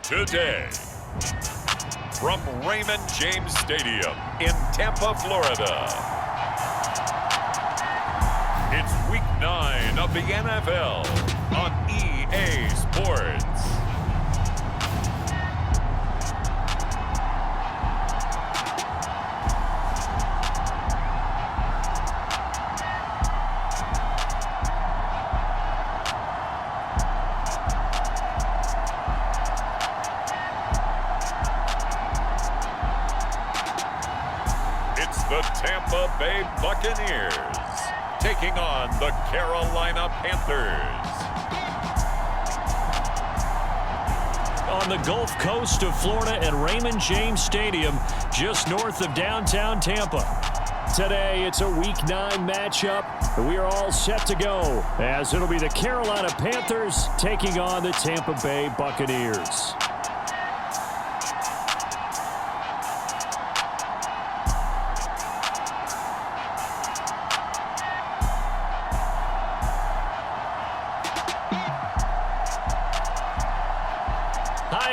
today. From Raymond James Stadium in Tampa, Florida. It's Week 9 of the NFL on EA Sports. The Tampa Bay Buccaneers taking on the Carolina Panthers. On the Gulf Coast of Florida at Raymond James Stadium, just north of downtown Tampa. Today, it's a Week 9 matchup, and we are all set to go, as it'll be the Carolina Panthers taking on the Tampa Bay Buccaneers.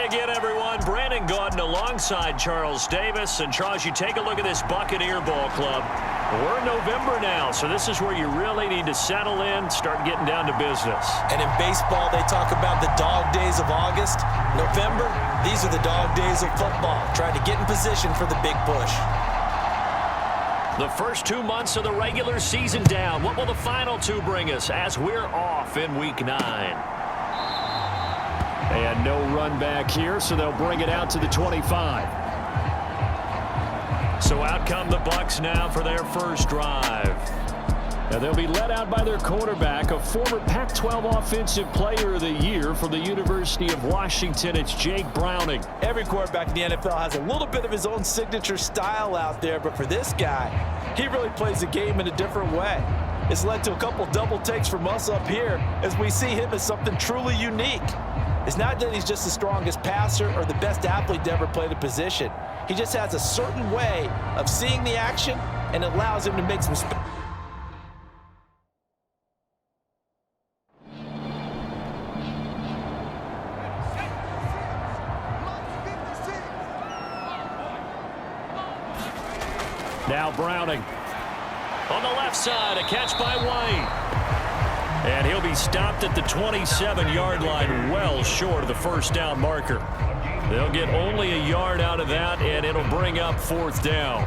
Again, everyone. Brandon Gaudin alongside Charles Davis. And Charles, you take a look at this Buccaneer ball club. We're in November now, so this is where you really need to settle in, start getting down to business. And in baseball, they talk about the dog days of August. November, these are the dog days of football, trying to get in position for the big push. The first 2 months of the regular season down. What will the final two bring us as we're off in Week 9? And no run back here, so they'll bring it out to the 25. So out come the Bucs now for their first drive. Now they'll be led out by their quarterback, a former Pac-12 Offensive Player of the Year from the University of Washington. It's Jake Browning. Every quarterback in the NFL has a little bit of his own signature style out there, but for this guy, he really plays the game in a different way. It's led to a couple double takes from us up here as we see him as something truly unique. It's not that he's just the strongest passer or the best athlete to ever play the position. He just has a certain way of seeing the action, and it allows him to make some Now Browning. On the left side, a catch by White. And he'll be stopped at the 27-yard line, well short of the first down marker. They'll get only a yard out of that, and it'll bring up fourth down.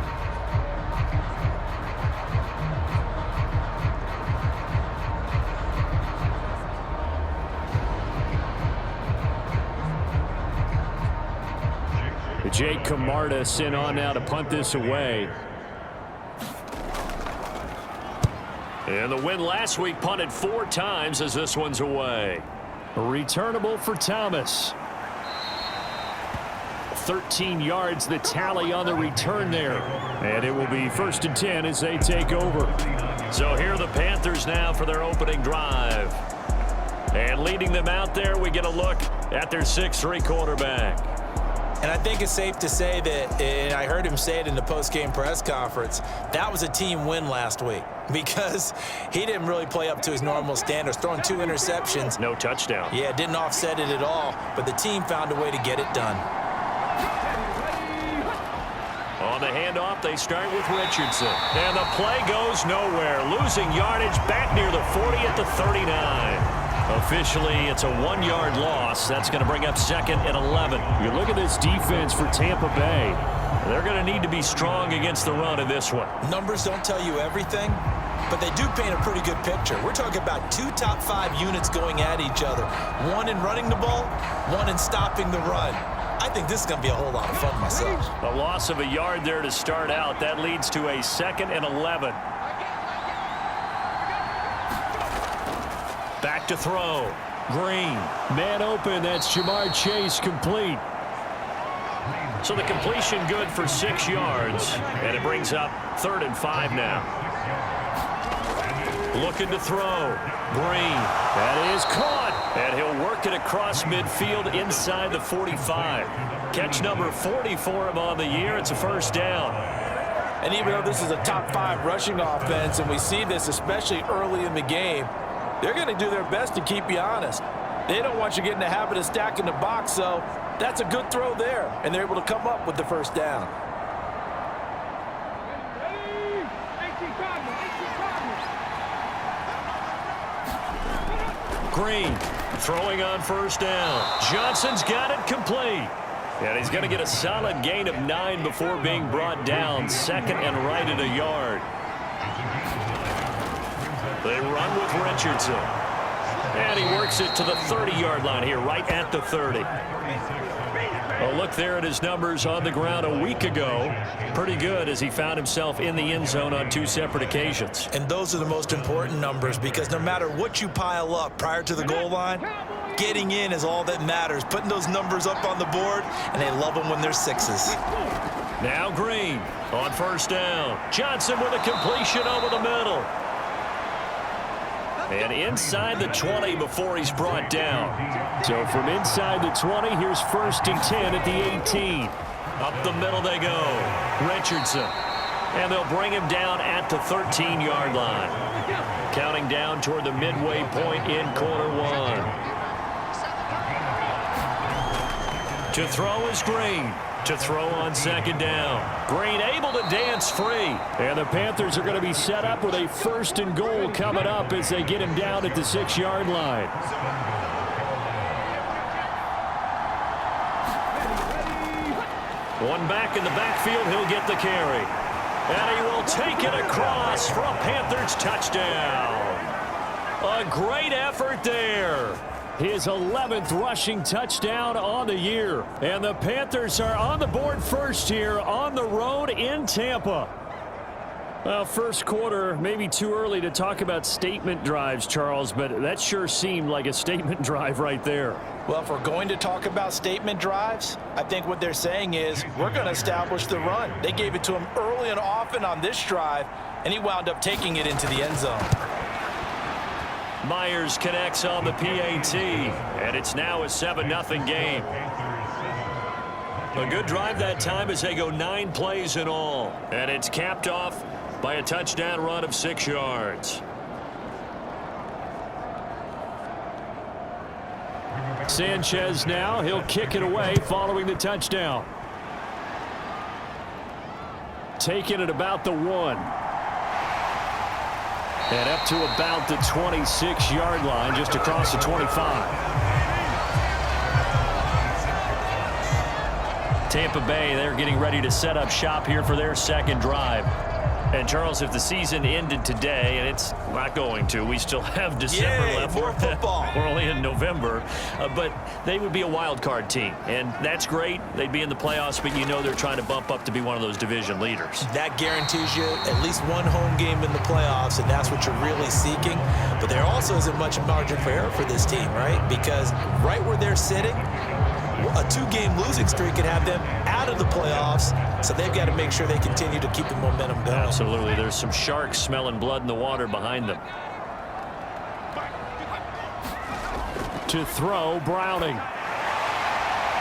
Jake Camarda sent on now to punt this away. And the win last week punted 4 times as this one's away. Returnable for Thomas. 13 yards the tally on the return there. And it will be 1st and 10 as they take over. So here are the Panthers now for their opening drive. And leading them out there, we get a look at their 6'3" quarterback. And I think it's safe to say that, and I heard him say it in the post-game press conference, that was a team win last week because he didn't really play up to his normal standards, throwing 2 interceptions. No touchdown. Yeah, didn't offset it at all, but the team found a way to get it done. On the handoff, they start with Richardson. And the play goes nowhere, losing yardage back near the 40 at the 39. Officially, it's a 1-yard loss. That's going to bring up 2nd and 11. You look at this defense for Tampa Bay. They're going to need to be strong against the run in this one. Numbers don't tell you everything, but they do paint a pretty good picture. We're talking about 2 top 5 units going at each other. 1 in running the ball, 1 in stopping the run. I think this is going to be a whole lot of fun myself. A loss of a yard there to start out. That leads to a 2nd and 11. Back to throw. Green. Man open. That's Jamar Chase complete. So the completion good for 6 yards. And it brings up 3rd and 5 now. Looking to throw. Green. That is caught. And he'll work it across midfield inside the 45. Catch number 40 for him on the year. It's a first down. And even though this is a top 5 rushing offense, and we see this especially early in the game, they're going to do their best to keep you honest. They don't want you getting the habit of stacking the box, so that's a good throw there, and they're able to come up with the first down. Green throwing on first down. Johnson's got it complete. And he's going to get a solid gain of 9 before being brought down. Second and right at a yard. They run with Richardson. And he works it to the 30-yard line here, right at the 30. A look there at his numbers on the ground a week ago. Pretty good as he found himself in the end zone on 2 separate occasions. And those are the most important numbers because no matter what you pile up prior to the goal line, getting in is all that matters. Putting those numbers up on the board, and they love them when they're 6s. Now Green on first down. Johnson with a completion over the middle. And inside the 20 before he's brought down. So from inside the 20, here's 1st and 10 at the 18. Up the middle they go. Richardson. And they'll bring him down at the 13-yard line. Counting down toward the midway point in quarter 1. To throw is Green. To throw on second down. Green able to dance free. And the Panthers are going to be set up with a 1st and goal coming up as they get him down at the 6-yard line. One back in the backfield, he'll get the carry. And he will take it across for a Panthers touchdown. A great effort there. His 11th rushing touchdown on the year. And the Panthers are on the board first here on the road in Tampa. Well, first quarter, maybe too early to talk about statement drives, Charles, but that sure seemed like a statement drive right there. Well, if we're going to talk about statement drives, I think what they're saying is we're going to establish the run. They gave it to him early and often on this drive, and he wound up taking it into the end zone. Myers connects on the PAT, and it's now a 7-0 game. A good drive that time as they go 9 plays in all, and it's capped off by a touchdown run of 6 yards. Sanchez now, he'll kick it away following the touchdown. Taking it about the 1. And up to about the 26-yard line, just across the 25. Tampa Bay, they're getting ready to set up shop here for their second drive. And, Charles, if the season ended today, and it's not going to, we still have December left. More football. We're only in November. But they would be a wild card team. And that's great. They'd be in the playoffs, but you know they're trying to bump up to be one of those division leaders. That guarantees you at least one home game in the playoffs, and that's what you're really seeking. But there also isn't much margin for error for this team, right? Because right where they're sitting, a 2-game losing streak could have them out of the playoffs, so they've got to make sure they continue to keep the momentum going. Absolutely. There's some sharks smelling blood in the water behind them. To throw, Browning.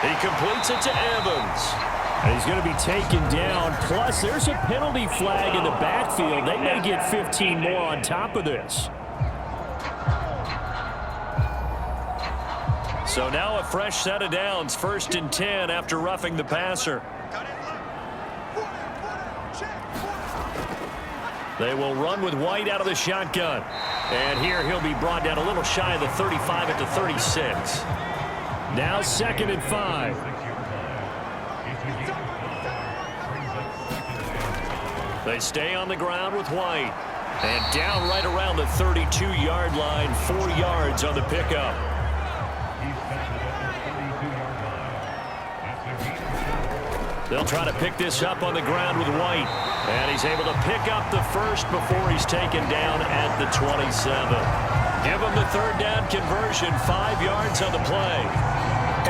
He completes it to Evans. And he's going to be taken down. Plus, there's a penalty flag in the backfield. They may get 15 more on top of this. So now a fresh set of downs, 1st and 10 after roughing the passer. They will run with White out of the shotgun. And here he'll be brought down a little shy of the 35 at the 36. Now 2nd and 5. They stay on the ground with White. And down right around the 32-yard line, 4 yards on the pickup. They'll try to pick this up on the ground with White. And he's able to pick up the first before he's taken down at the 27. Give him the 3rd down conversion, 5 yards on the play.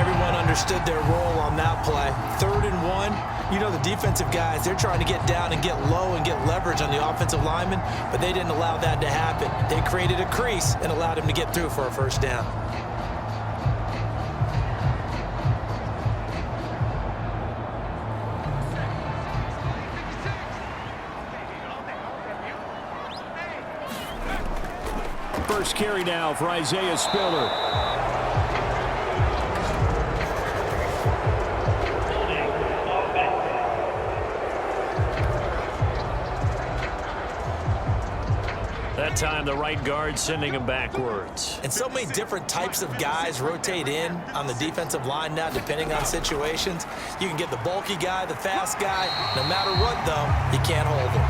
Everyone understood their role on that play. 3rd and 1. You know, the defensive guys, they're trying to get down and get low and get leverage on the offensive lineman, but they didn't allow that to happen. They created a crease and allowed him to get through for a 1st down. First carry now for Isaiah Spiller. time, the right guard sending him backwards. And so many different types of guys rotate in on the defensive line now, depending on situations. You can get the bulky guy, the fast guy. No matter what, though, you can't hold him.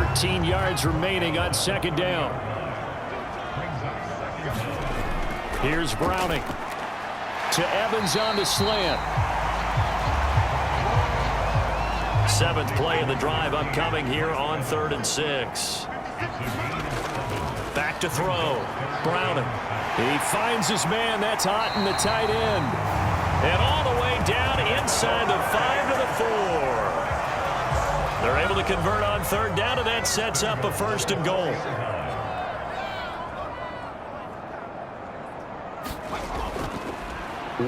13 yards remaining on second down. Here's Browning. To Evans on the slant. 7th play of the drive upcoming here on 3rd and 6. Back to throw. Browning. He finds his man. That's hot in the tight end. And all the way down inside the 5 to the 4. They're able to convert on 3rd down, and that sets up a 1st and goal.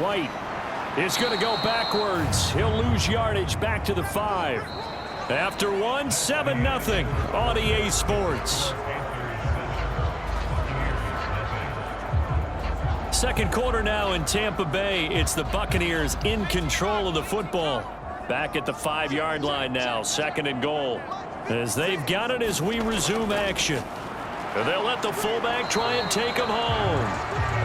White is going to go backwards. He'll lose yardage back to the 5. After 7-0 on EA Sports. Second quarter now in Tampa Bay. It's the Buccaneers in control of the football. Back at the 5-yard line now, 2nd and goal. As they've got it as we resume action. They'll let the fullback try and take him home.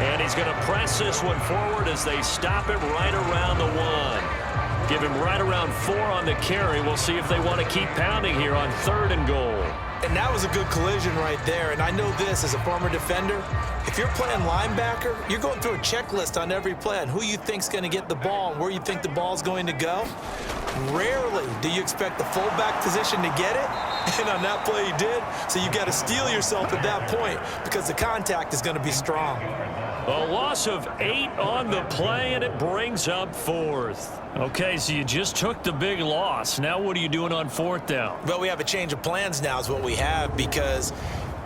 And he's going to press this one forward as they stop him right around the 1. Give him right around 4 on the carry. We'll see if they want to keep pounding here on 3rd and goal. And that was a good collision right there. And I know this as a former defender. If you're playing linebacker, you're going through a checklist on every play on who you think's going to get the ball and where you think the ball's going to go. Rarely do you expect the fullback position to get it. And on that play he did. So you got to steel yourself at that point because the contact is going to be strong. A loss of 8 on the play, and it brings up 4th. Okay, so you just took the big loss. Now what are you doing on 4th down? Well, we have a change of plans now is what we have, because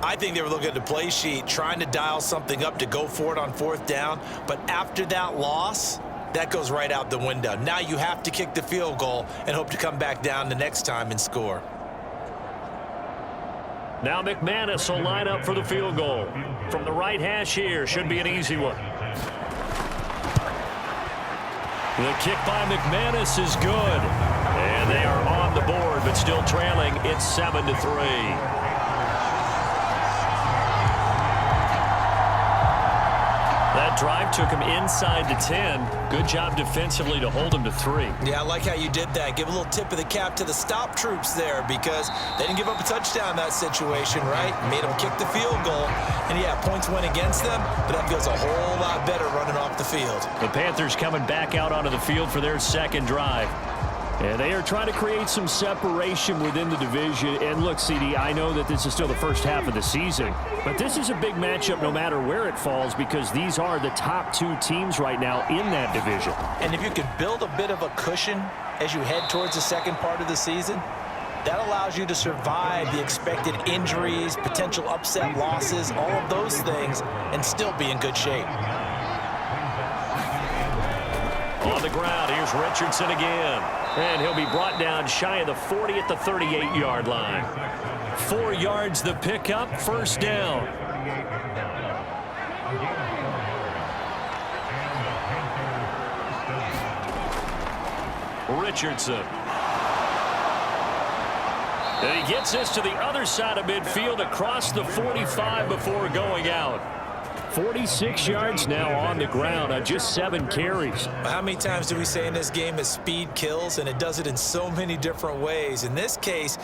I think they were looking at the play sheet, trying to dial something up to go for it on 4th down. But after that loss, that goes right out the window. Now you have to kick the field goal and hope to come back down the next time and score. Now McManus will line up for the field goal. From the right hash here, should be an easy one. The kick by McManus is good. And they are on the board, but still trailing. It's 7-3. That drive took him inside the 10. Good job defensively to hold him to 3. Yeah, I like how you did that. Give a little tip of the cap to the stop troops there, because they didn't give up a touchdown in that situation, right? Made them kick the field goal. And yeah, points went against them, but that feels a whole lot better running off the field. The Panthers coming back out onto the field for their second drive. And they are trying to create some separation within the division. And look, CD, I know that this is still the first half of the season, but this is a big matchup no matter where it falls, because these are the top 2 teams right now in that division. And if you could build a bit of a cushion as you head towards the second part of the season, that allows you to survive the expected injuries, potential upset losses, all of those things, and still be in good shape. On the ground, here's Richardson again. And he'll be brought down shy of the 40 at the 38-yard line. 4 yards the pickup, 1st down. Richardson. And he gets this to the other side of midfield across the 45 before going out. 46 yards now on the ground on just 7 carries. How many times do we say in this game that speed kills, and it does it in so many different ways? In this case,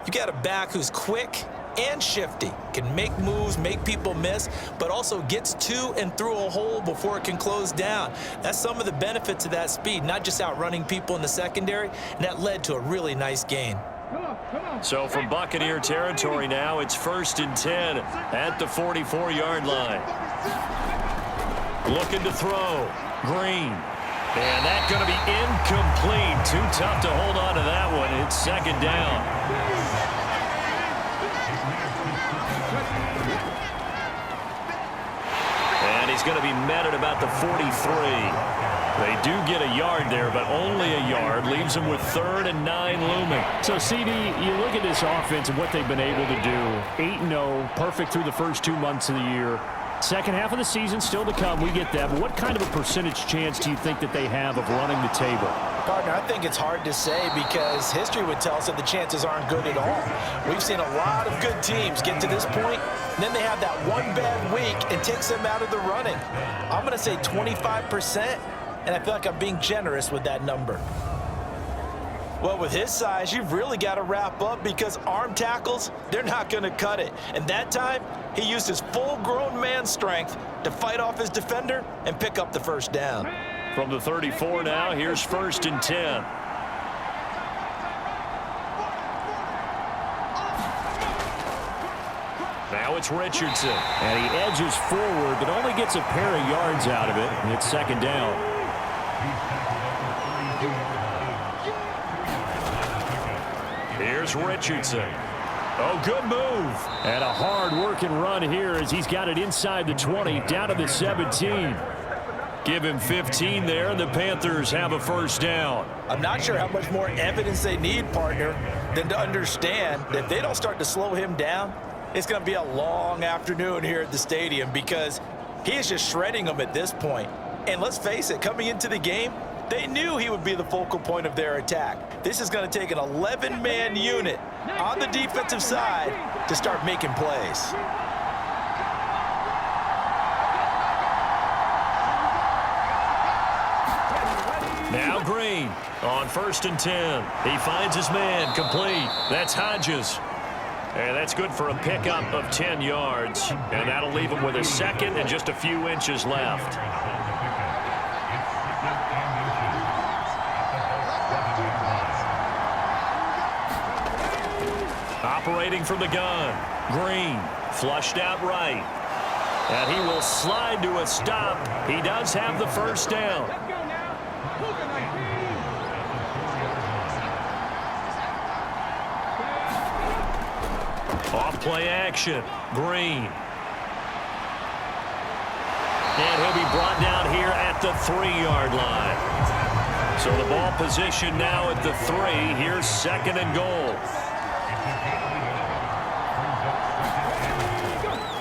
you got a back who's quick and shifty, can make moves, make people miss, but also gets to and through a hole before it can close down. That's some of the benefits of that speed, not just outrunning people in the secondary, and that led to a really nice gain. So from Buccaneer territory now, it's 1st and 10 at the 44-yard line. Looking to throw. Green. And that's going to be incomplete. Too tough to hold on to that one. It's 2nd down. And he's going to be met at about the 43. They do get a yard there, but only a yard. Leaves them with 3rd and 9 looming. So, CD, you look at this offense and what they've been able to do. 8-0, perfect through the first 2 months of the year. Second half of the season still to come. We get that. But what kind of a percentage chance do you think that they have of running the table? Partner, I think it's hard to say because history would tell us that the chances aren't good at all. We've seen a lot of good teams get to this point, and then they have that one bad week and takes them out of the running. I'm going to say 25%, and I feel like I'm being generous with that number. Well, with his size, you've really got to wrap up because arm tackles, they're not going to cut it. And that time, he used his full-grown man strength to fight off his defender and pick up the first down. From the 34 now, here's 1st and 10. Now it's Richardson. And he edges forward, but only gets a pair of yards out of it. And it's 2nd down. Here's Richardson. Oh, good move. And a hard-working run here as he's got it inside the 20, down to the 17. Give him 15 there, and the Panthers have a first down. I'm not sure how much more evidence they need, partner, than to understand that if they don't start to slow him down, it's going to be a long afternoon here at the stadium because he is just shredding them at this point. And let's face it, coming into the game, they knew he would be the focal point of their attack. This is going to take an 11-man unit on the defensive side to start making plays. Now Green on 1st and 10. He finds his man complete. That's Hodges. And that's good for a pickup of 10 yards. And that'll leave him with a second and just a few inches left. Operating from the gun. Green flushed out right. And he will slide to a stop. He does have the first down. Off play action. Green. And he'll be brought down here at the 3-yard line. So the ball position now at the 3. Here's 2nd and goal.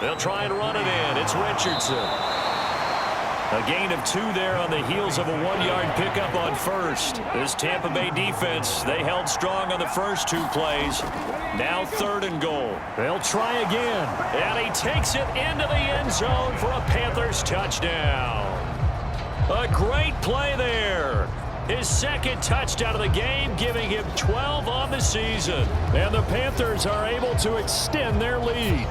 They'll try and run it in. It's Richardson. A gain of 2 there on the heels of a 1-yard pickup on first. This Tampa Bay defense, they held strong on the first 2 plays. Now 3rd and goal. They'll try again. And he takes it into the end zone for a Panthers touchdown. A great play there. His 2nd touchdown of the game, giving him 12 on the season. And the Panthers are able to extend their lead.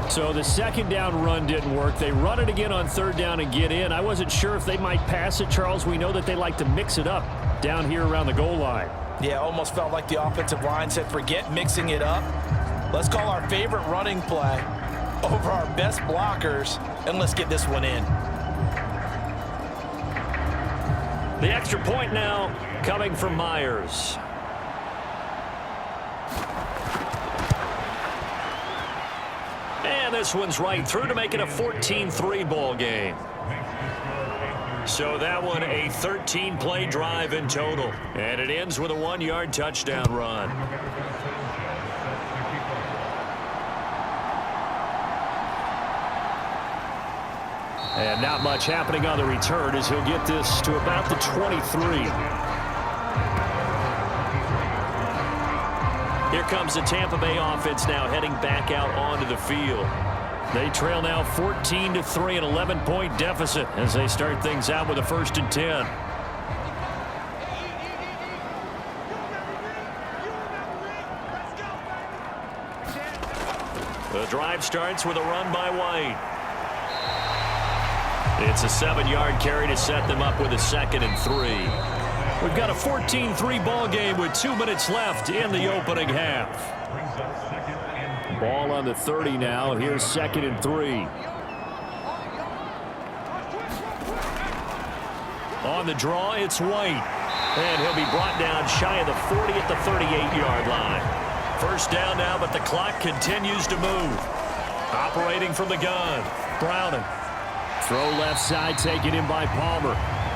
So the 2nd down run didn't work. They run it again on 3rd down and get in. I wasn't sure if they might pass it, Charles. We know that they like to mix it up down here around the goal line. Yeah, almost felt like the offensive line said, forget mixing it up. Let's call our favorite running play over our best blockers, and let's get this one in. The extra point now coming from Myers. And this one's right through to make it a 14-3 ball game. So that one a 13-play drive in total. And it ends with a 1-yard touchdown run. And not much happening on the return as he'll get this to about the 23. Here comes the Tampa Bay offense now heading back out onto the field. They trail now 14-3, an 11-point deficit as they start things out with a 1st and 10. The drive starts with a run by White. It's a 7-yard carry to set them up with a 2nd and 3. We've got a 14-3 ball game with 2 minutes left in the opening half. Ball on the 30 now. Here's 2nd and 3. On the draw, it's White. And he'll be brought down shy of the 40 at the 38-yard line. First down now, but the clock continues to move. Operating from the gun, Browning. Throw left side, taken in by Palmer.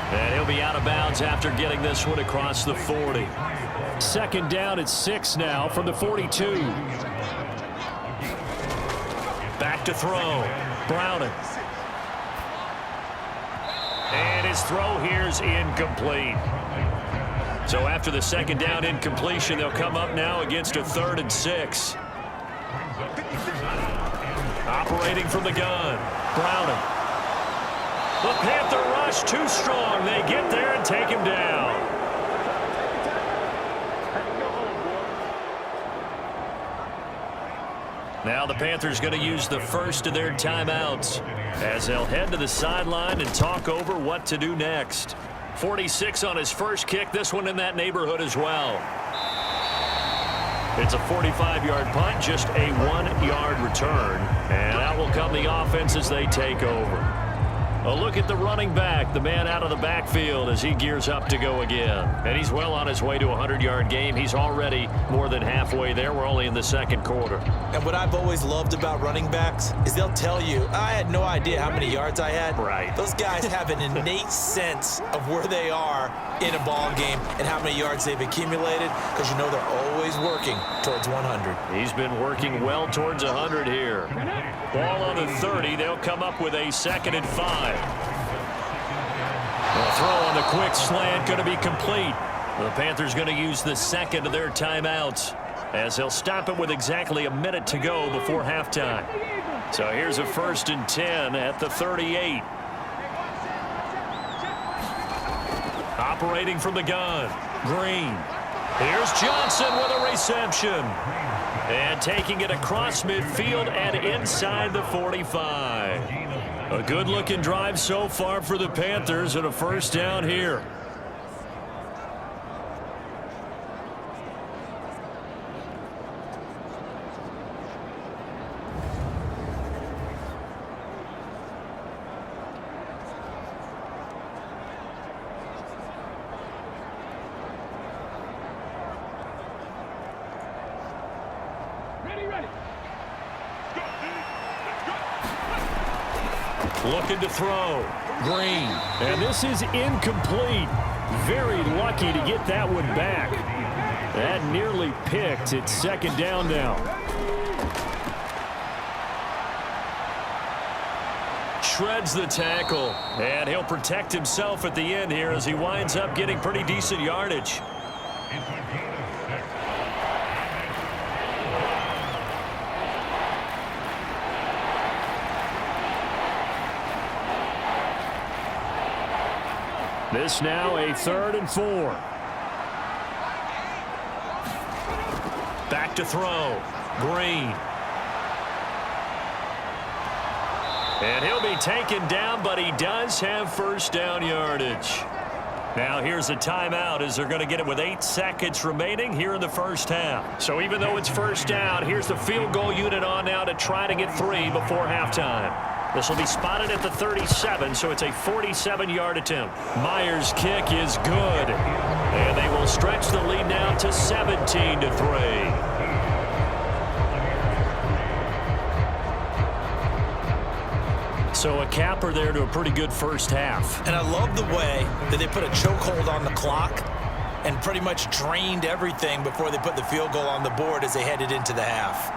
And he'll be out of bounds after getting this one across the 40. 2nd down at 6 now from the 42. Back to throw. Browning. And his throw here's incomplete. So after the second down incompletion, they'll come up now against a 3rd and 6. Operating from the gun, Browning. The Panther rush too strong. They get there and take him down. Now the Panthers going to use the first of their timeouts as they'll head to the sideline and talk over what to do next. 46 on his first kick, this one in that neighborhood as well. It's a 45-yard punt, just a 1-yard return. And out will come the offense as they take over. A look at the running back, the man out of the backfield as he gears up to go again. And he's well on his way to a 100-yard game. He's already more than halfway there. We're only in the second quarter. And what I've always loved about running backs is they'll tell you, I had no idea how many yards I had. Right. Those guys have an innate sense of where they are in a ball game and how many yards they've accumulated, because you know they're always working towards 100. He's been working well towards 100 here. Ball on the 30. They'll come up with a 2nd and 5. The throw on the quick slant going to be complete. The Panthers going to use the second of their timeouts as they'll stop it with exactly a minute to go before halftime. So here's a 1st and 10 at the 38. Operating from the gun, Green. Here's Johnson with a reception. And taking it across midfield and inside the 45. A good-looking drive so far for the Panthers and a first down here. Looking to throw. Green. And this is incomplete. Very lucky to get that one back. That nearly picked. It's 2nd down now. Shreds the tackle. And he'll protect himself at the end here as he winds up getting pretty decent yardage. This now a 3rd and 4. Back to throw. Green. And he'll be taken down, but he does have first down yardage. Now here's a timeout as they're going to get it with 8 seconds remaining here in the first half. So even though it's first down, here's the field goal unit on now to try to get 3 before halftime. This will be spotted at the 37, so it's a 47-yard attempt. Myers' kick is good. And they will stretch the lead now to 17-3. So a capper there to a pretty good first half. And I love the way that they put a chokehold on the clock and pretty much drained everything before they put the field goal on the board as they headed into the half.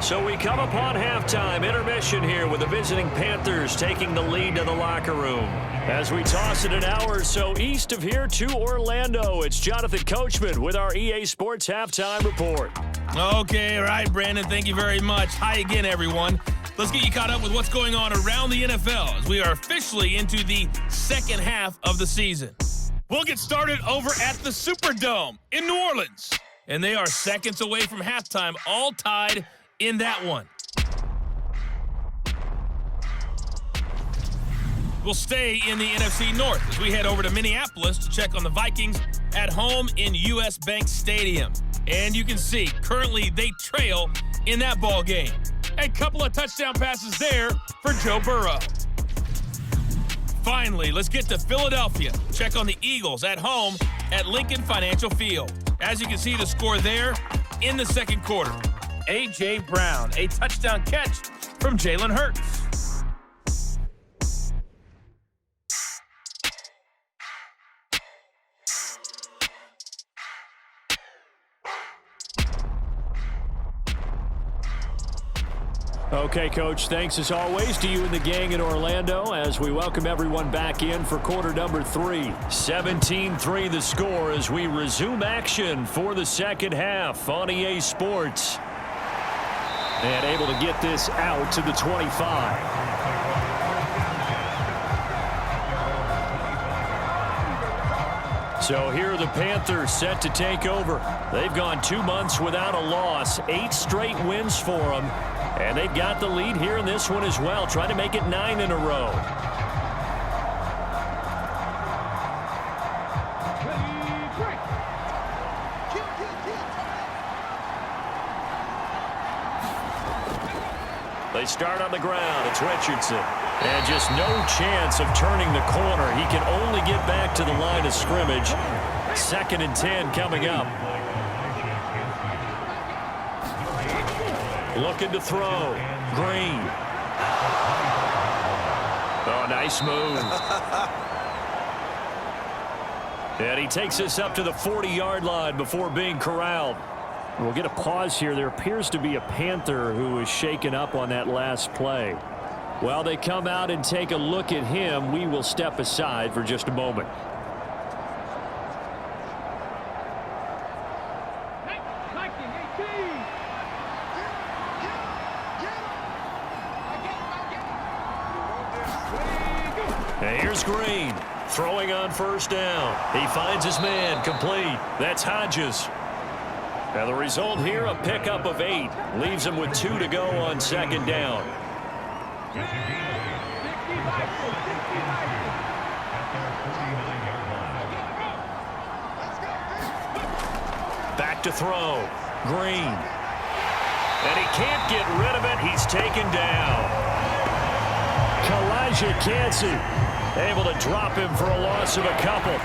So we come upon halftime, intermission here with the visiting Panthers taking the lead to the locker room. As we toss it an hour or so east of here to Orlando, it's Jonathan Coachman with our EA Sports Halftime Report. Okay, all right, Brandon, thank you very much. Hi again, everyone. Let's get you caught up with what's going on around the NFL as we are officially into the second half of the season. We'll get started over at the Superdome in New Orleans. And they are seconds away from halftime, all tied in that one. We'll stay in the NFC North as we head over to Minneapolis to check on the Vikings at home in US Bank Stadium. And you can see, currently they trail in that ball game. A couple of touchdown passes there for Joe Burrow. Finally, let's get to Philadelphia. Check on the Eagles at home at Lincoln Financial Field. As you can see the score there in the second quarter. A.J. Brown, a touchdown catch from Jalen Hurts. Okay, Coach, thanks as always to you and the gang in Orlando as we welcome everyone back in for quarter number 3. 17-3 the score as we resume action for the second half on EA Sports. And able to get this out to the 25. So here are the Panthers set to take over. They've gone 2 months without a loss, 8 straight wins for them. And they've got the lead here in this one as well, trying to make it 9 in a row. They start on the ground. It's Richardson. And just no chance of turning the corner. He can only get back to the line of scrimmage. 2nd and 10 coming up. Looking to throw. Green. Oh, nice move. And he takes us up to the 40-yard line before being corralled. We'll get a pause here. There appears to be a Panther who was shaken up on that last play. While they come out and take a look at him, we will step aside for just a moment. And here's Green, throwing on first down. He finds his man, complete. That's Hodges. And the result here, a pickup of 8. Leaves him with 2 to go on 2nd down. Back to throw. Green. And he can't get rid of it. He's taken down. Kalijah Kancey able to drop him for a loss of a couple.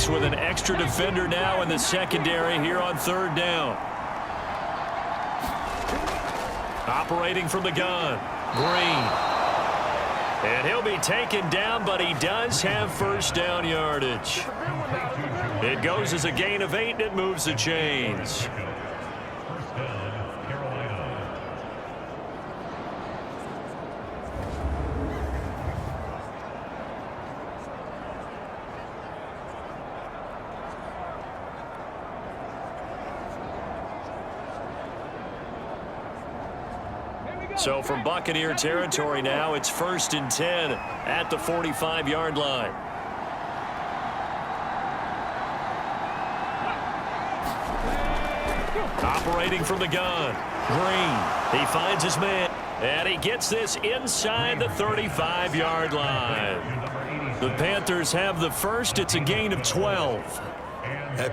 With an extra defender now in the secondary here on 3rd down. Operating from the gun. Green. And he'll be taken down, but he does have first down yardage. It goes as a gain of 8, and it moves the chains. So from Buccaneer territory now, it's 1st and 10 at the 45-yard line. Operating from the gun. Green. He finds his man. And he gets this inside the 35-yard line. The Panthers have the first. It's a gain of 12.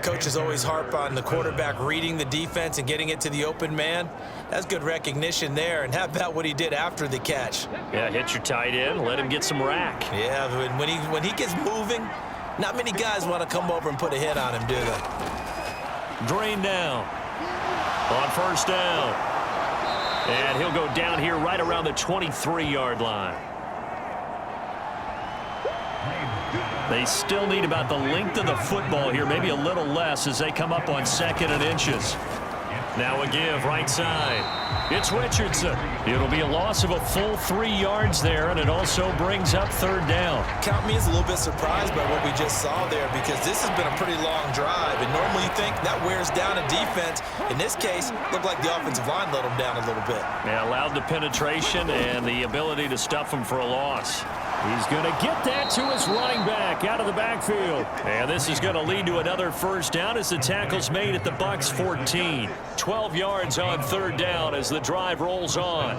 Coaches always harp on the quarterback reading the defense and getting it to the open man. That's good recognition there. And how about what he did after the catch? Yeah, hit your tight end, let him get some rack. Yeah, when he gets moving, not many guys want to come over and put a hit on him, do they? Green down on first down. And he'll go down here right around the 23-yard line. They still need about the length of the football here, maybe a little less as they come up on 2nd and inches. Now a give right side. It's Richardson. It'll be a loss of a full 3 yards there, and it also brings up 3rd down. Count me as a little bit surprised by what we just saw there, because this has been a pretty long drive, and normally you think that wears down a defense. In this case, looked like the offensive line let them down a little bit. Yeah, allowed the penetration and the ability to stuff them for a loss. He's going to get that to his running back out of the backfield. And this is going to lead to another first down as the tackle's made at the Bucs 14. 12 yards on 3rd down as the drive rolls on.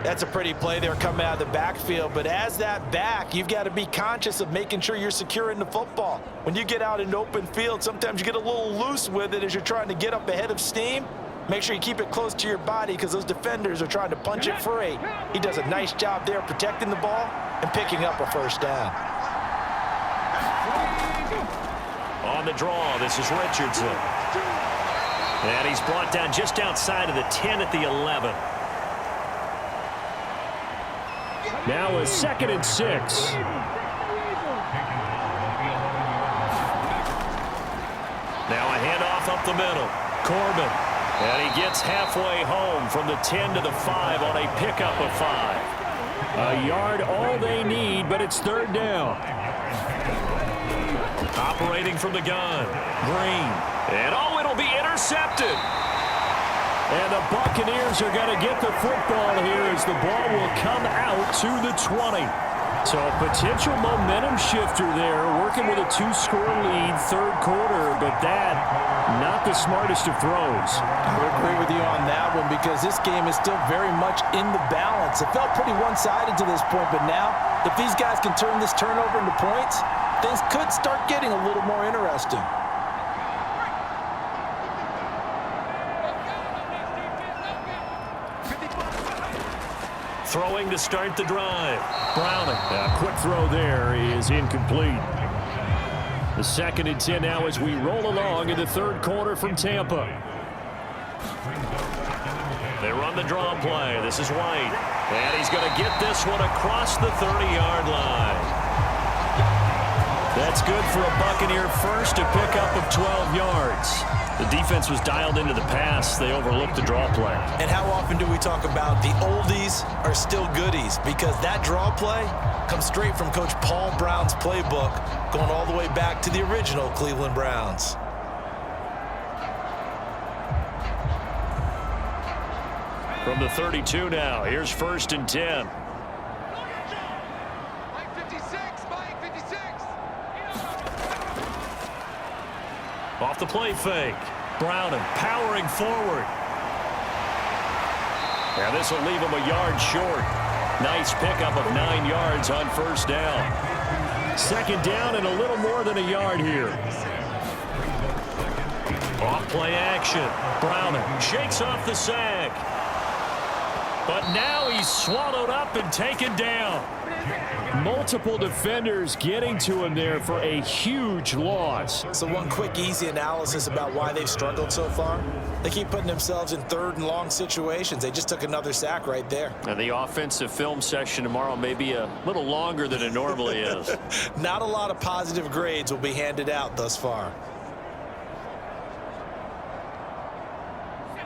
That's a pretty play there coming out of the backfield, but as that back, you've got to be conscious of making sure you're securing the football. When you get out in open field, sometimes you get a little loose with it as you're trying to get up ahead of steam. Make sure you keep it close to your body because those defenders are trying to punch it free. He does a nice job there protecting the ball and picking up a first down. On the draw, this is Richardson. And he's brought down just outside of the 10 at the 11. Now a 2nd and 6. Now a handoff up the middle. Corbin. And he gets halfway home from the 10 to the 5 on a pickup of 5. A yard all they need, but it's 3rd down. Operating from the gun. Green. And oh, it'll be intercepted. And the Buccaneers are going to get the football here as the ball will come out to the 20. So a potential momentum shifter there, working with a 2-score lead, 3rd quarter, but that, not the smartest of throws. I would agree with you on that one because this game is still very much in the balance. It felt pretty one-sided to this point, but now, if these guys can turn this turnover into points, things could start getting a little more interesting. Throwing to start the drive. Browning. A quick throw there is incomplete. The 2nd and 10 now as we roll along in the 3rd quarter from Tampa. They run the draw play. This is White. And he's going to get this one across the 30-yard line. That's good for a Buccaneer first, a pickup of 12 yards. The defense was dialed into the pass. They overlooked the draw play. And how often do we talk about the oldies are still goodies? Because that draw play comes straight from Coach Paul Brown's playbook, going all the way back to the original Cleveland Browns. From the 32 now, here's 1st and 10. Off the play fake. Browning powering forward. And this will leave him a yard short. Nice pickup of 9 yards on 1st down. 2nd down and a little more than a yard here. Off play action. Browning shakes off the sack. But now he's swallowed up and taken down. Multiple defenders getting to him there for a huge loss. So one quick, easy analysis about why they've struggled so far. They keep putting themselves in 3rd and long situations. They just took another sack right there. And the offensive film session tomorrow may be a little longer than it normally is. Not a lot of positive grades will be handed out thus far.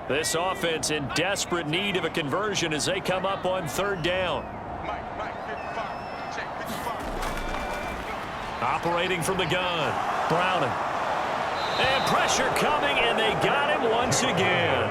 This offense in desperate need of a conversion as they come up on 3rd down. Operating from the gun. Browning. And pressure coming, and they got him once again.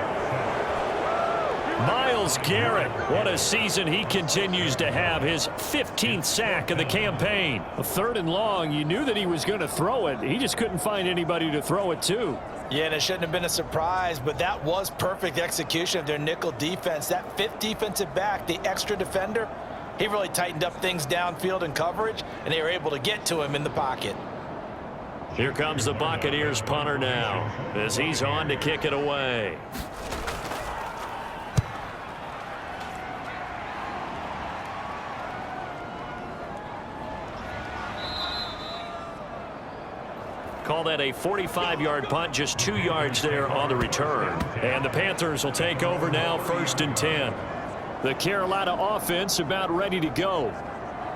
Myles Garrett, what a season he continues to have. His 15th sack of the campaign. A 3rd and long, you knew that he was going to throw it. He just couldn't find anybody to throw it to. Yeah, and it shouldn't have been a surprise, but that was perfect execution of their nickel defense. That 5th defensive back, the extra defender, he really tightened up things downfield in coverage, and they were able to get to him in the pocket. Here comes the Buccaneers punter now as he's on to kick it away. Call that a 45-yard punt, just 2 yards there on the return. And the Panthers will take over now, 1st and 10. The Carolina offense about ready to go.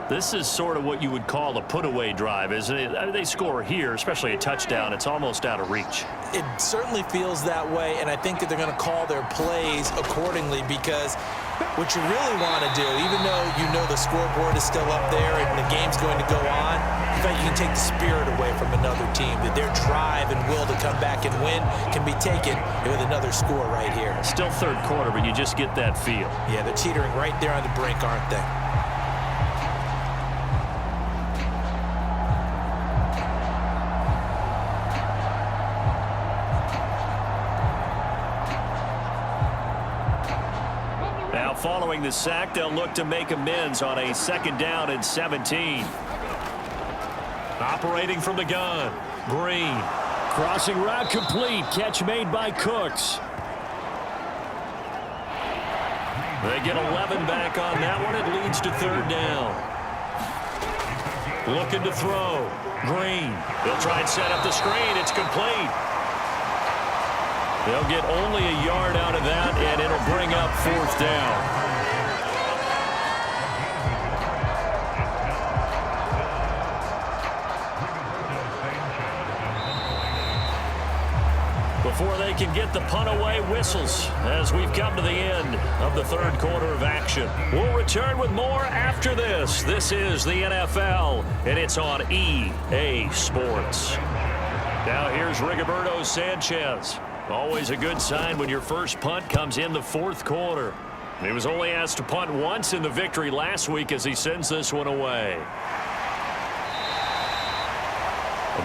This is sort of what you would call a put-away drive, isn't it? I mean, they score here, especially a touchdown. It's almost out of reach. It certainly feels that way, and I think that they're going to call their plays accordingly because what you really want to do, even though you know the scoreboard is still up there and the game's going to go on, in fact, you can take the spirit away from another team, that their drive and will to come back and win can be taken with another score right here. Still 3rd quarter, but you just get that feel. Yeah, they're teetering right there on the brink, aren't they? Following the sack, they'll look to make amends on a 2nd down and 17. Operating from the gun, Green. Crossing route complete. Catch made by Cooks. They get 11 back on that one. It leads to 3rd down. Looking to throw. Green. They'll try and set up the screen. It's complete. They'll get only a yard out of that, and it'll bring up 4th down. Before they can get the punt away, whistles as we've come to the end of the 3rd quarter of action. We'll return with more after this. This is the NFL, and it's on EA Sports. Now here's Rigoberto Sanchez. Always a good sign when your first punt comes in the 4th quarter. He was only asked to punt once in the victory last week as he sends this one away.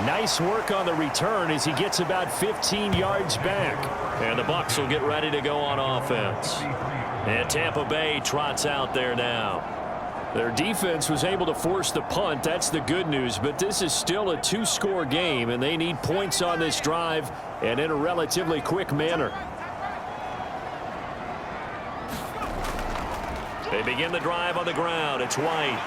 Nice work on the return as he gets about 15 yards back. And the Bucs will get ready to go on offense. And Tampa Bay trots out there now. Their defense was able to force the punt. That's the good news. But this is still a 2-score game, and they need points on this drive and in a relatively quick manner. They begin the drive on the ground. It's White.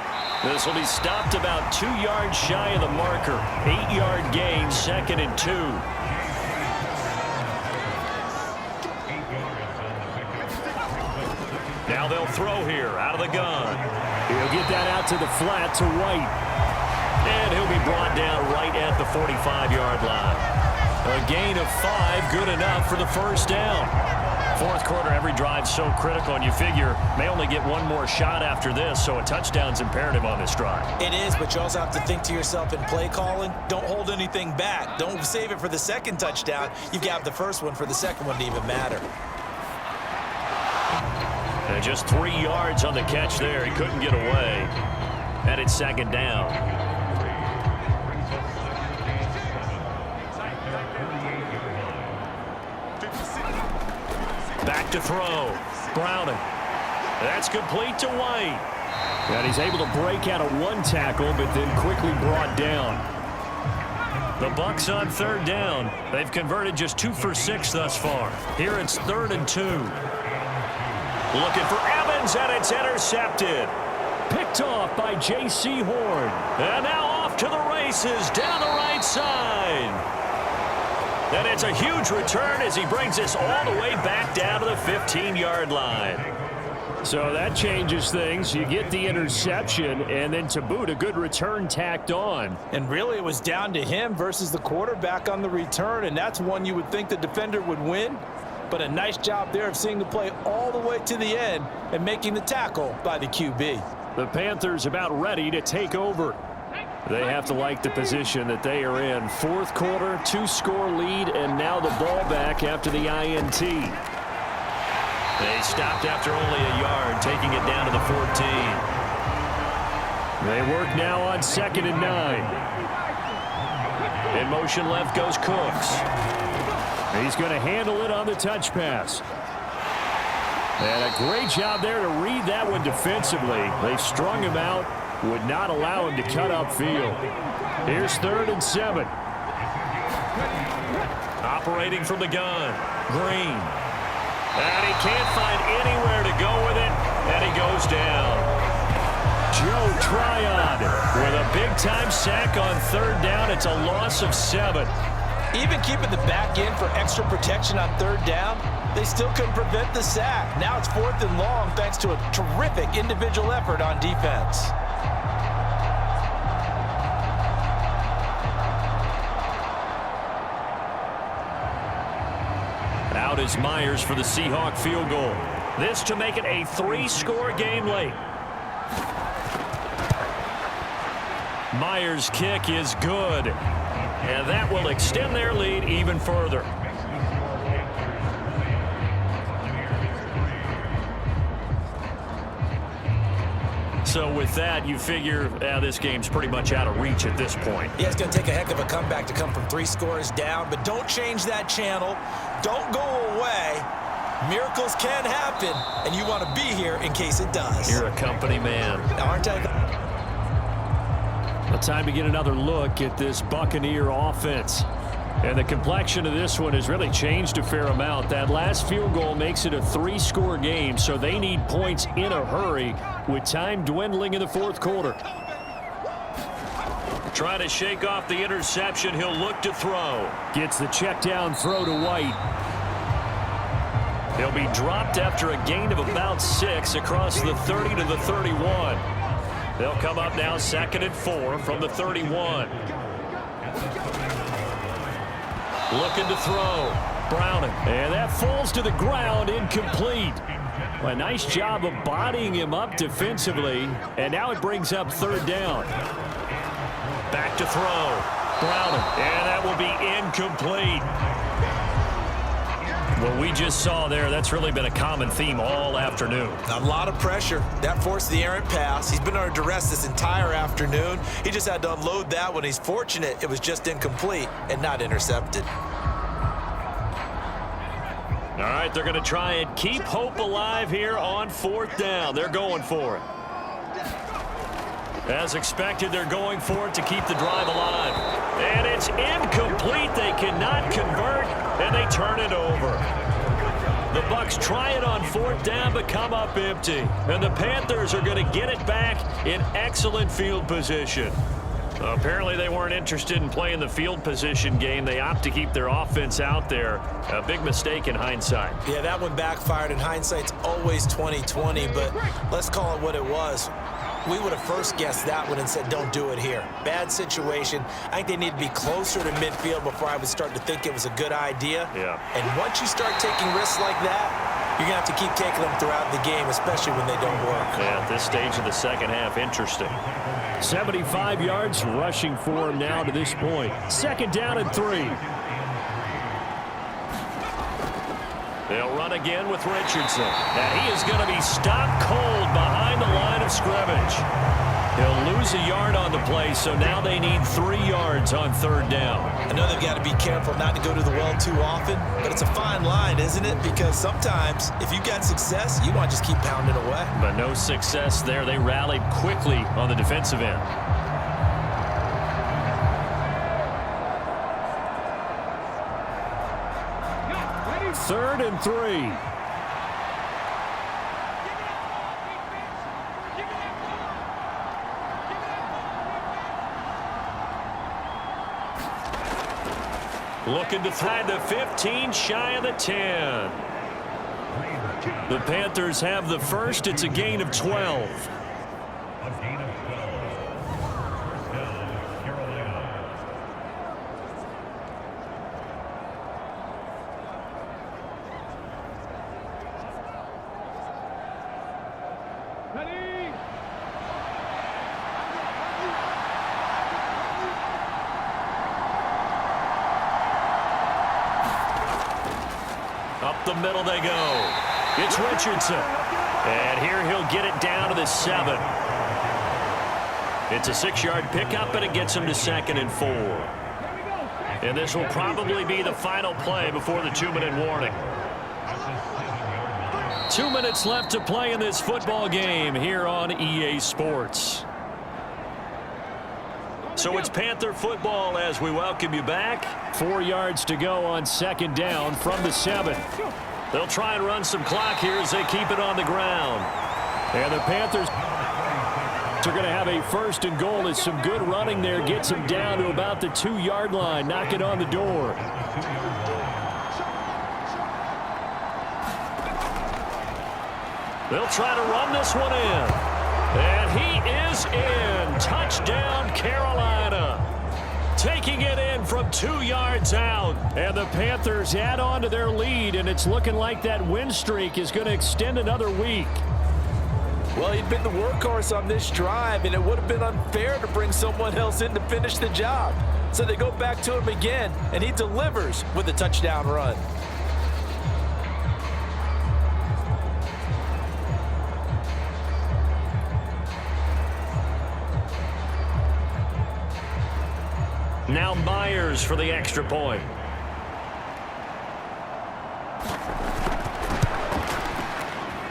This will be stopped about 2 yards shy of the marker. 8-yard gain, 2nd and 2. Now they'll throw here out of the gun. He'll get that out to the flat to White. And he'll be brought down right at the 45-yard line. A gain of 5, good enough for the 1st down. 4th quarter, every drive so critical, and you figure may only get one more shot after this, so a touchdown's imperative on this drive. It is, but you also have to think to yourself in play calling, don't hold anything back. Don't save it for the 2nd touchdown. You've got the 1st one for the 2nd one to even matter. And just 3 yards on the catch there. He couldn't get away. And it's 2nd down. Back to throw. Browning. That's complete to White. And he's able to break out of 1 tackle, but then quickly brought down. The Bucs on 3rd down. They've converted just 2 for 6 thus far. Here it's 3rd and 2. Looking for Evans, and it's intercepted. Picked off by J.C. Horn. And now off to the races down the right side. And it's a huge return as he brings this all the way back down to the 15-yard line. So that changes things. You get the interception, and then to boot, a good return tacked on. And really, it was down to him versus the quarterback on the return, and that's one you would think the defender would win. But a nice job there of seeing the play all the way to the end and making the tackle by the QB. The Panthers about ready to take over. They have to like the position that they are in. 4th quarter, 2-score lead, and now the ball back after the INT. They stopped after only a yard, taking it down to the 14. They work now on 2nd and 9. In motion left goes Cooks. He's going to handle it on the touch pass. And a great job there to read that one defensively. They strung him out, would not allow him to cut upfield. Here's 3rd and 7. Operating from the gun, Green. And he can't find anywhere to go with it, and he goes down. Joe Tryon with a big-time sack on 3rd down. It's a loss of 7. Even keeping the back end for extra protection on 3rd down, they still couldn't prevent the sack. Now it's 4th and long thanks to a terrific individual effort on defense. Out is Myers for the Seahawk field goal. This to make it a 3-score game late. Myers' kick is good. And that will extend their lead even further. So with that, you figure this game's pretty much out of reach at this point. Yeah, it's going to take a heck of a comeback to come from 3 scores down, but don't change that channel. Don't go away. Miracles can happen, and you want to be here in case it does. You're a company man. Aren't I? Time to get another look at this Buccaneer offense. And the complexion of this one has really changed a fair amount. That last field goal makes it a 3-score game, so they need points in a hurry with time dwindling in the 4th quarter. Trying to shake off the interception. He'll look to throw. Gets the check down throw to White. He'll be dropped after a gain of about 6 across the 30 to the 31. They'll come up now 2nd and 4 from the 31. Looking to throw. Browning. And that falls to the ground, incomplete. Well, a nice job of bodying him up defensively. And now it brings up 3rd down. Back to throw. Browning. And that will be incomplete. What we just saw there, that's really been a common theme all afternoon. A lot of pressure. That forced the errant pass. He's been under duress this entire afternoon. He just had to unload that one. He's fortunate it was just incomplete and not intercepted. All right, they're going to try and keep hope alive here on 4th down. They're going for it. As expected, they're going for it to keep the drive alive. And it's incomplete. They cannot convert, and they turn it over. The Bucs try it on 4th down, but come up empty. And the Panthers are going to get it back in excellent field position. Apparently they weren't interested in playing the field position game. They opt to keep their offense out there. A big mistake in hindsight. Yeah, that one backfired, and hindsight's always 20/20, but let's call it what it was. We would have first guessed that one and said, don't do it here. Bad situation. I think they need to be closer to midfield before I would start to think it was a good idea. Yeah. And once you start taking risks like that, you're going to have to keep taking them throughout the game, especially when they don't work. Yeah, at this stage of the second half, interesting. 75 yards rushing for him now to this point. 2nd down and 3. They'll run again with Richardson. And he is going to be stopped cold behind the line of scrimmage. He'll lose a yard on the play, so now they need 3 yards on 3rd down. I know they've got to be careful not to go to the well too often, but it's a fine line, isn't it? Because sometimes, if you got success, you want to just keep pounding away. But no success there. They rallied quickly on the defensive end. Third and 3. Looking to thread the 15, shy of the 10. The Panthers have the first. It's a gain of 12. Up the middle they go. It's Richardson. And here he'll get it down to the 7. It's a 6-yard pickup, and it gets him to 2nd and 4. And this will probably be the final play before the 2-minute warning. 2 minutes left to play in this football game here on EA Sports. So it's Panther football as we welcome you back. 4 yards to go on 2nd down from the 7. They'll try and run some clock here as they keep it on the ground. And the Panthers are going to have a 1st and goal as some good running there gets them down to about the 2-yard line. Knock it on the door. They'll try to run this one in. And he is in. Touchdown, Carolina. Taking it in from 2 yards out. And the Panthers add on to their lead, and it's looking like that win streak is going to extend another week. Well, he'd been the workhorse on this drive, and it would have been unfair to bring someone else in to finish the job. So they go back to him again, and he delivers with a touchdown run. Now Myers for the extra point.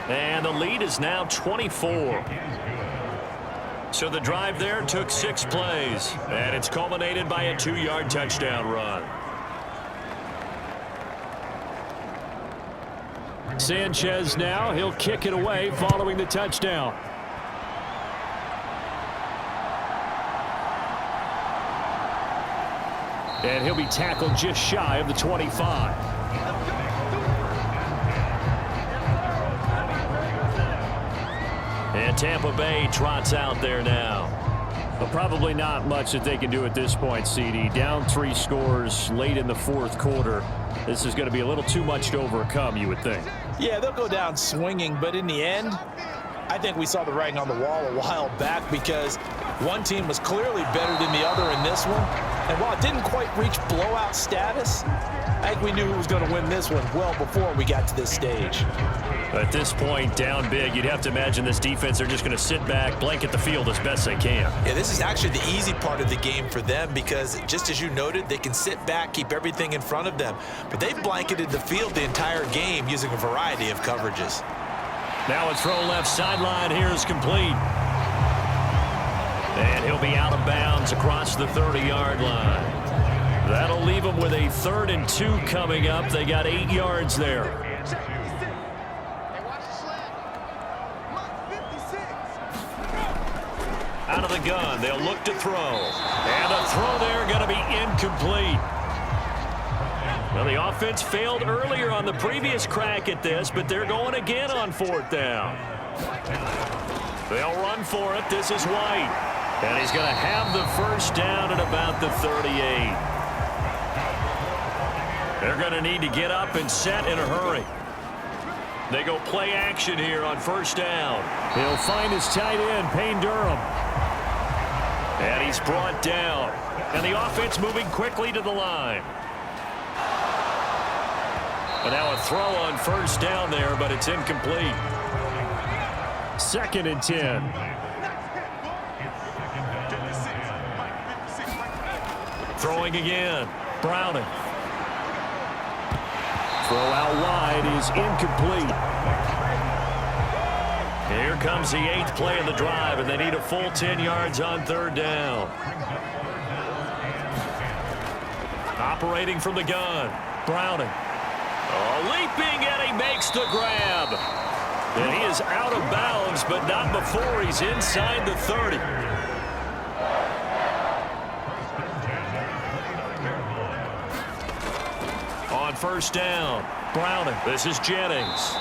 And the lead is now 24. So the drive there took 6 plays, and it's culminated by a 2-yard touchdown run. Sanchez now, he'll kick it away following the touchdown. And he'll be tackled just shy of the 25. And Tampa Bay trots out there now. But probably not much that they can do at this point, CD. Down 3 scores late in the fourth quarter. This is going to be a little too much to overcome, you would think. Yeah, they'll go down swinging, but in the end, I think we saw the writing on the wall a while back because one team was clearly better than the other in this one. And while it didn't quite reach blowout status, I think we knew who was going to win this one well before we got to this stage. At this point, down big, you'd have to imagine this defense, they're just going to sit back, blanket the field as best they can. Yeah, this is actually the easy part of the game for them because, just as you noted, they can sit back, keep everything in front of them. But they've blanketed the field the entire game using a variety of coverages. Now a throw left sideline here is complete. And he'll be out of bounds across the 30-yard line. That'll leave them with a 3rd and 2 coming up. They got 8 yards there. Out of the gun, they'll look to throw. And the throw there going to be incomplete. Well, the offense failed earlier on the previous crack at this, but they're going again on 4th down. They'll run for it. This is White. And he's going to have the first down at about the 38. They're going to need to get up and set in a hurry. They go play action here on 1st down. He'll find his tight end, Payne Durham. And he's brought down. And the offense moving quickly to the line. And now a throw on 1st down there, but it's incomplete. 2nd and 10. Throwing again. Browning. Throw out wide is incomplete. Here comes the 8th play of the drive, and they need a full 10 yards on 3rd down. Operating from the gun. Browning. Leaping, and he makes the grab. And he is out of bounds, but not before he's inside the 30. On 1st down, Browning. This is Jennings.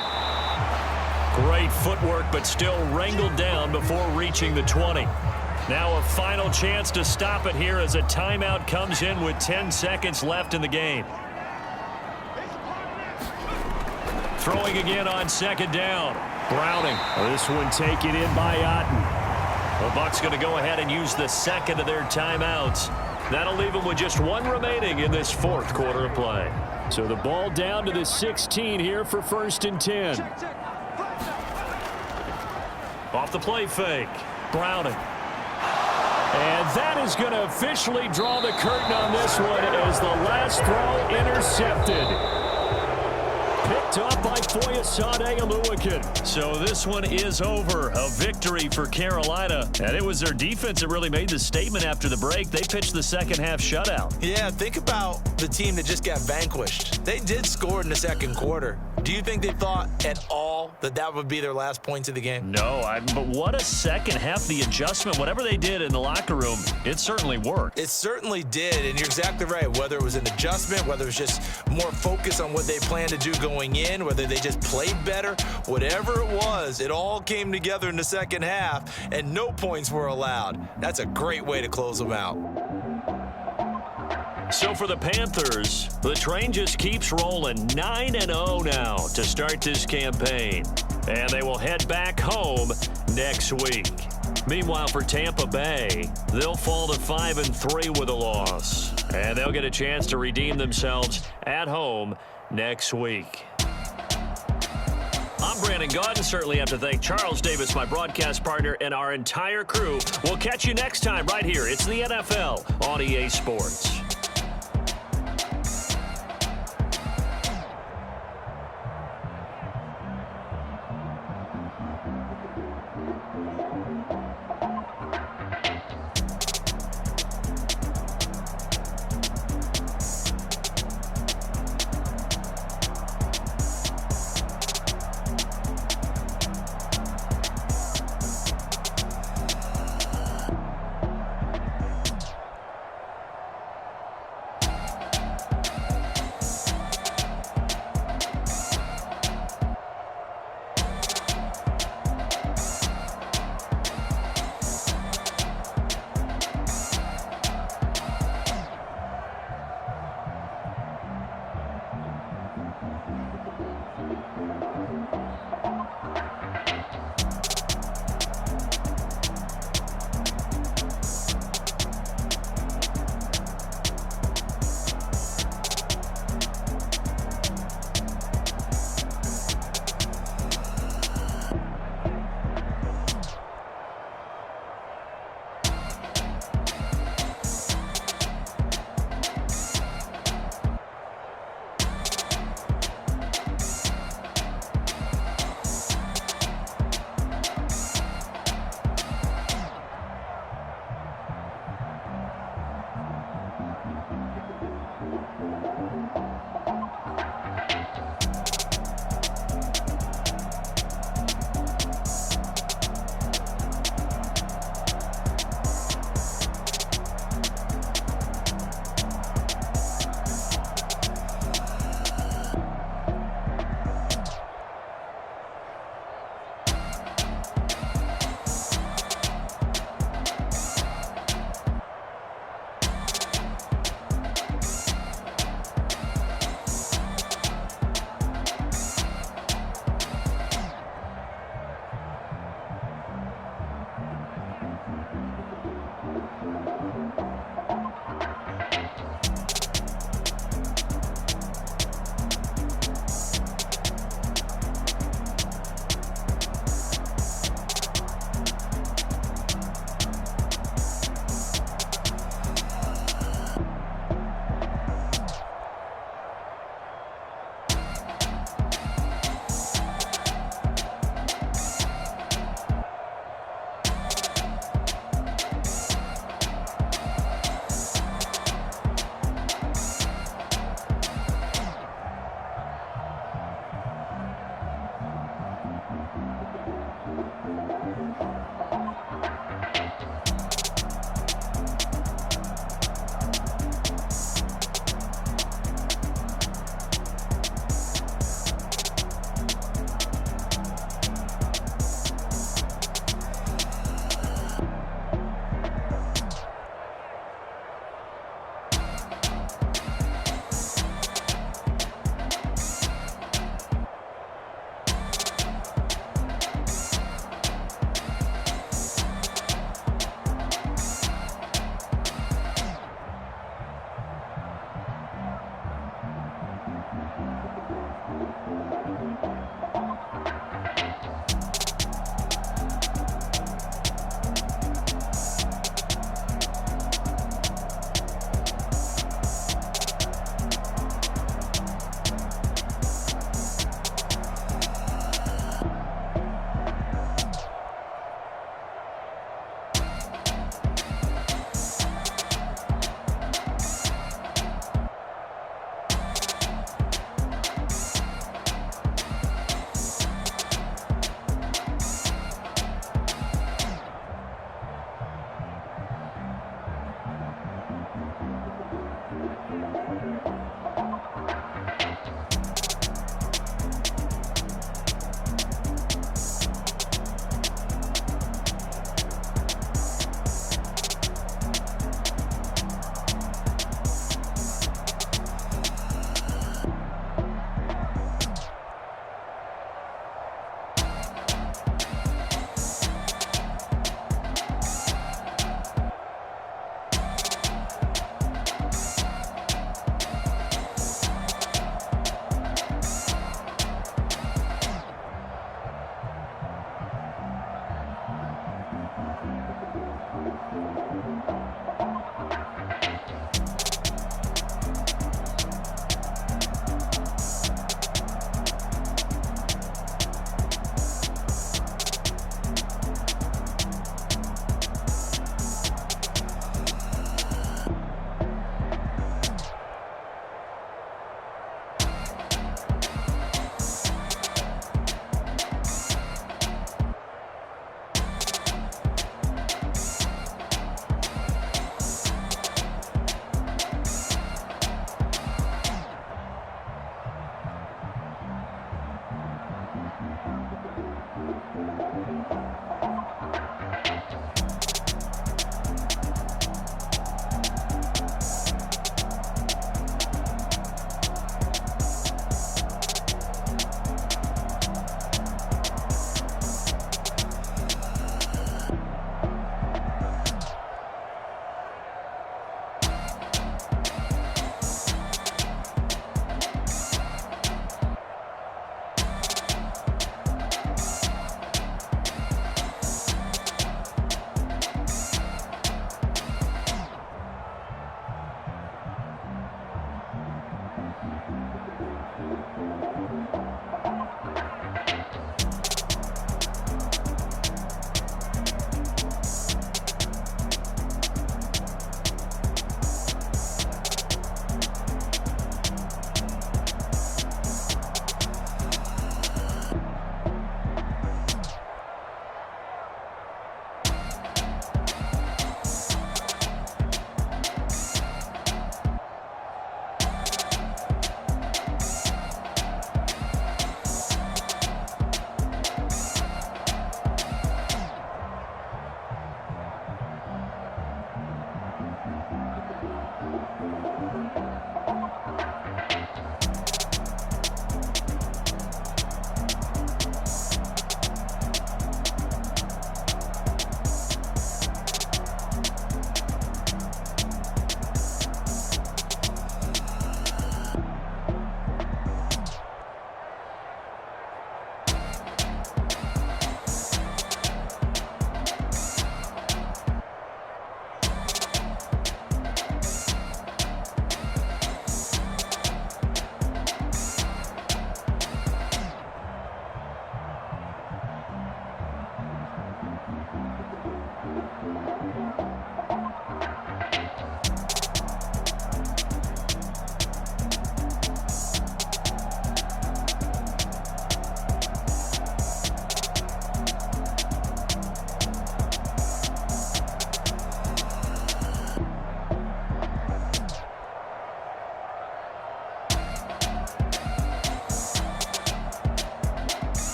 Great footwork, but still wrangled down before reaching the 20. Now a final chance to stop it here as a timeout comes in with 10 seconds left in the game. Throwing again on 2nd down. Browning. This one taken in by Otten. The Bucs going to go ahead and use the 2nd of their timeouts. That'll leave them with just 1 remaining in this 4th quarter of play. So the ball down to the 16 here for 1st and 10. Off the play fake. Browning. And that is going to officially draw the curtain on this one as the last throw intercepted. Picked up by Foyesade Oluwakin. So this one is over. A victory for Carolina. And it was their defense that really made the statement after the break. They pitched the second half shutout. Yeah, think about the team that just got vanquished. They did score in the 2nd quarter. Do you think they thought at all that that would be their last points of the game? No, but what a second half. The adjustment, whatever they did in the locker room, it certainly worked. It certainly did, and you're exactly right. Whether it was an adjustment, whether it was just more focus on what they planned to do going in, whether they just played better, whatever it was, it all came together in the 2nd half, and no points were allowed. That's a great way to close them out. So for the Panthers, the train just keeps rolling. 9-0 now to start this campaign. And they will head back home next week. Meanwhile, for Tampa Bay, they'll fall to 5-3 with a loss. And they'll get a chance to redeem themselves at home next week. I'm Brandon Gaudin. Certainly have to thank Charles Davis, my broadcast partner, and our entire crew. We'll catch you next time right here. It's the NFL on EA Sports.